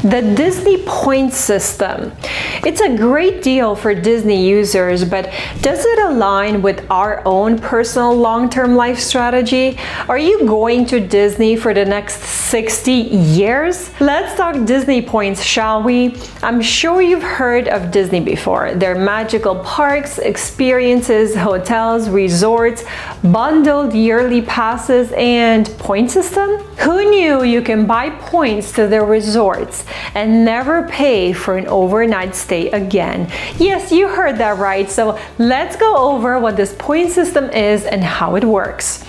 The Disney points system. It's a great deal for Disney users, but does it align with our own personal long-term life strategy? Are you going to Disney for the next 60 years? Let's talk Disney points, shall we? I'm sure you've heard of Disney before. They're magical parks, experiences, hotels, resorts, bundled yearly passes, and point system? Who knew you can buy points to their resorts and never pay for an overnight stay again? Yes, you heard that right. So let's go over what this point system is and how it works.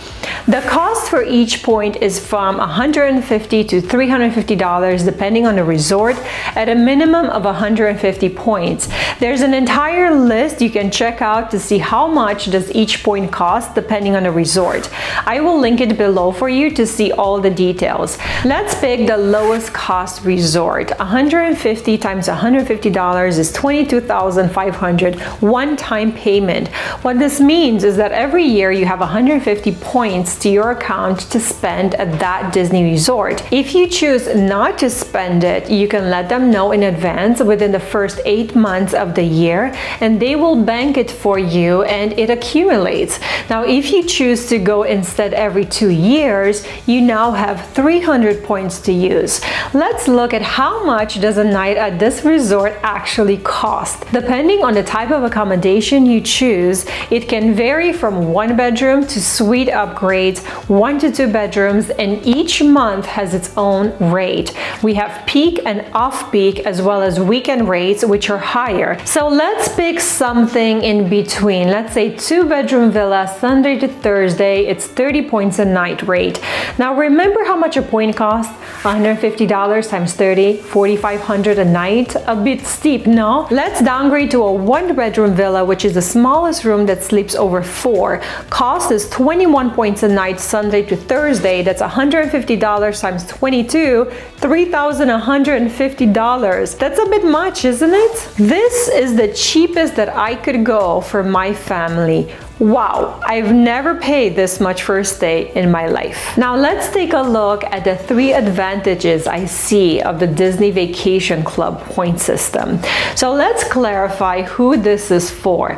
The cost for each point is from $150 to $350 depending on the resort, at a minimum of 150 points. There's an entire list you can check out to see how much does each point cost depending on the resort. I will link it below for you to see all the details. Let's pick the lowest cost resort. 150 times $150 is $22,500 one-time payment. What this means is that every year you have 150 points to your account to spend at that Disney resort. If you choose not to spend it, you can let them know in advance within the first 8 months of the year, and they will bank it for you and it accumulates. Now, if you choose to go instead every 2 years, you now have 300 points to use. Let's look at how much does a night at this resort actually cost. Depending on the type of accommodation you choose, it can vary from 1 bedroom to suite upgrades, 1 to 2 bedrooms, and each month has its own rate. We have peak and off-peak as well as weekend rates, which are higher. So let's pick something in between. Let's say 2-bedroom villa, Sunday to Thursday, it's 30 points a night rate. Now remember how much a point costs? $150 times 30, $4,500 a night. A bit steep, no? Let's downgrade to a 1-bedroom villa, which is the smallest room that sleeps over 4. Cost is 21 points a night, Sunday to Thursday. That's $150 times 22, $3,150. That's a bit much, isn't it? This is the cheapest that I could go for my family. Wow, I've never paid this much for a stay in my life. Now let's take a look at the 3 advantages I see of the Disney Vacation Club point system. So let's clarify who this is for.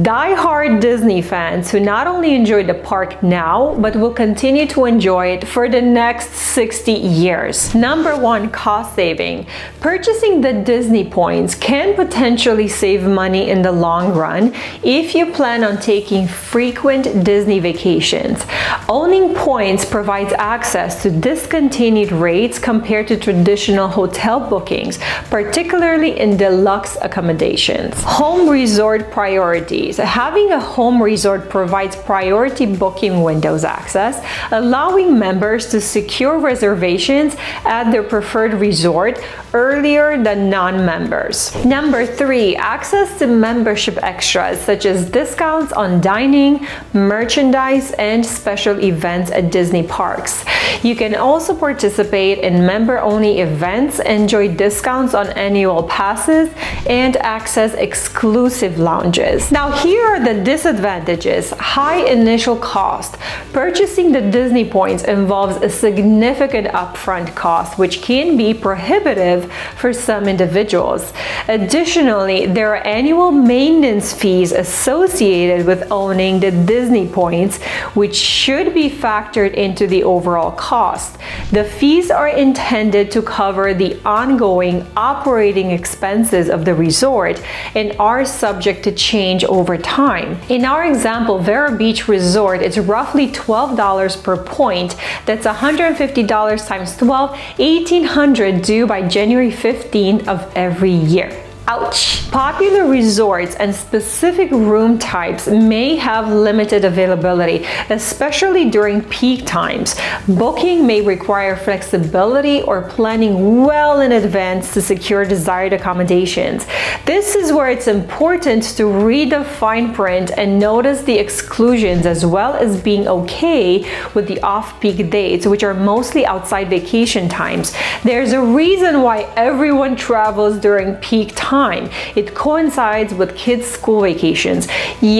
Die-hard Disney fans who not only enjoy the park now, but will continue to enjoy it for the next 60 years. Number 1, cost saving. Purchasing the Disney points can potentially save money in the long run if you plan on taking frequent Disney vacations. Owning points provides access to discontinued rates compared to traditional hotel bookings, particularly in deluxe accommodations. Home resort priorities. Having a home resort provides priority booking windows access, allowing members to secure reservations at their preferred resort earlier than non-members. Number 3, access to membership extras such as discounts on dining, merchandise, and special events at Disney parks. You can also participate in member-only events, enjoy discounts on annual passes, and access exclusive lounges. Now here are the disadvantages. High initial cost. Purchasing the Disney points involves a significant upfront cost, which can be prohibitive for some individuals. Additionally, there are annual maintenance fees associated with owning the Disney points, which should be factored into the overall cost. The fees are intended to cover the ongoing operating expenses of the resort and are subject to change over time. In our example, Vero Beach Resort, it's roughly $12 per point. That's $150 times 12, $1,800 due by January 15th of every year. Ouch! Popular resorts and specific room types may have limited availability, especially during peak times. Booking may require flexibility or planning well in advance to secure desired accommodations. This is where it's important to read the fine print and notice the exclusions, as well as being okay with the off-peak dates, which are mostly outside vacation times. There's a reason why everyone travels during peak times. time. It coincides with kids' school vacations.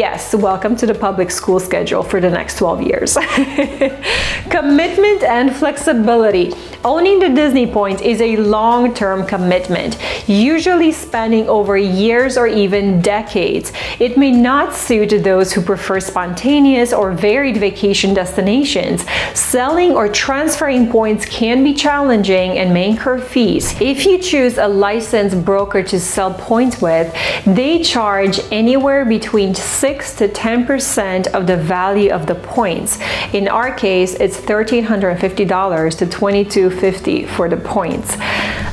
Yes, welcome to the public school schedule for the next 12 years. Commitment and flexibility. Owning the Disney points is a long-term commitment, usually spanning over years or even decades. It may not suit those who prefer spontaneous or varied vacation destinations. Selling or transferring points can be challenging and may incur fees. If you choose a licensed broker to sell points with, they charge anywhere between 6 to 10% of the value of the points. In our case, it's $1,350 to $2,250 for the points.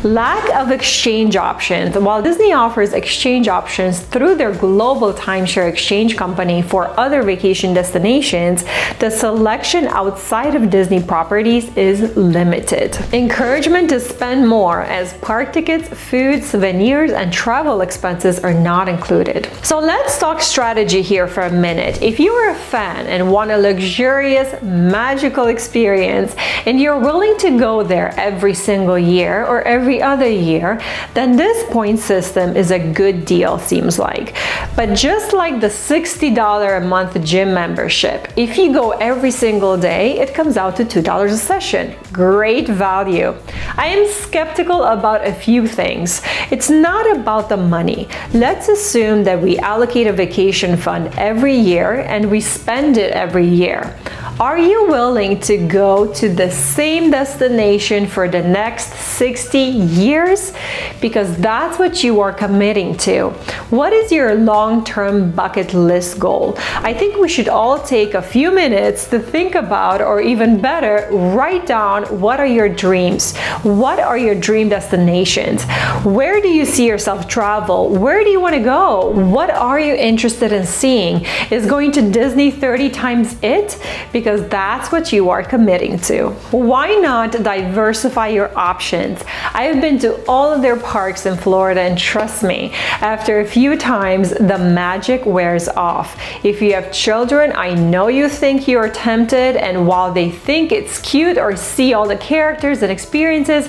Lack of exchange options. While Disney offers exchange options through their global timeshare exchange company for other vacation destinations, the selection outside of Disney properties is limited. Encouragement to spend more, as park tickets, food, souvenirs, and travel expenses are not included. So let's talk strategy here for a minute. If you are a fan and want a luxurious, magical experience, and you're willing to go there every single year or every other year, then this point system is a good deal, seems like. But just like the $60 a month gym membership, if you go every single day, it comes out to $2 a session. Great value. I am skeptical about a few things. It's not about the money. Let's assume that we allocate a vacation fund every year and we spend it every year. Are you willing to go to the same destination for the next 60 years? Because that's what you are committing to. What is your long-term bucket list goal? I think we should all take a few minutes to think about, or even better, write down what are your dreams? What are your dream destinations? Where do you see yourself travel? Where do you want to go? What are you interested in seeing? Is going to Disney 30 times it? Because that's what you are committing to. Why not diversify your options? I have been to all of their parks in Florida, and trust me, after a few times, the magic wears off. If you have children, I know you think you're tempted, and while they think it's cute or see all the characters and experiences,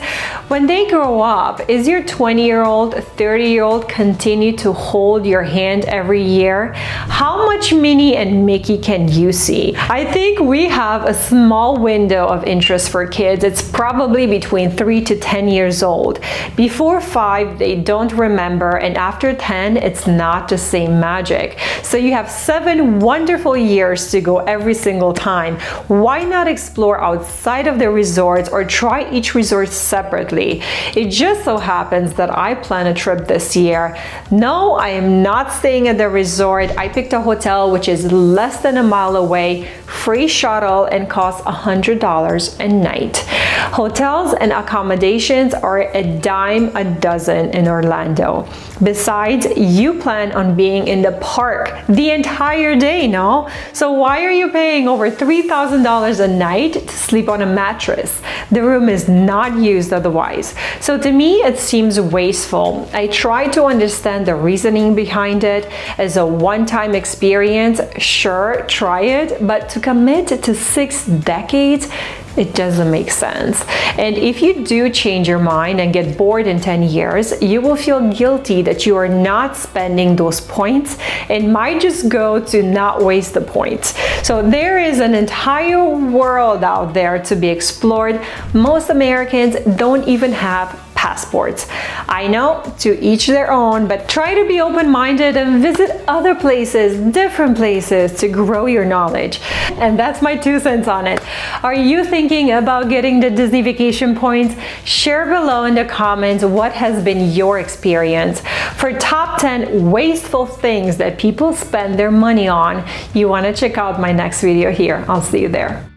when they grow up, is your 20-year-old, 30-year-old continue to hold your hand every year? How much Minnie and Mickey can you see? I think we have a small window of interest for kids. It's probably between 3 to 10 years old. Before 5, they don't remember, and after 10, it's not the same magic. So you have 7 wonderful years to go every single time. Why not explore outside of the resorts or try each resort separately? It just so happens that I plan a trip this year. No, I am not staying at the resort. I picked a hotel which is less than a mile away, free shuttle, and costs $100 a night. Hotels and accommodations are a dime a dozen in Orlando. Besides, you plan on being in the park the entire day, no? So why are you paying over $3,000 a night to sleep on a mattress? The room is not used otherwise. So to me, it seems wasteful. I try to understand the reasoning behind it. As a one-time experience, sure, try it, but to commit to 6 decades, it doesn't make sense. And if you do change your mind and get bored in 10 years, you will feel guilty that you are not spending those points and might just go to not waste the points. So there is an entire world out there to be explored. Most Americans don't even have passports. I know, to each their own, but try to be open-minded and visit other places, different places, to grow your knowledge. And that's my 2 cents on it. Are you thinking about getting the Disney vacation points? Share below in the comments what has been your experience. For top 10 wasteful things that people spend their money on, you want to check out my next video here. I'll see you there.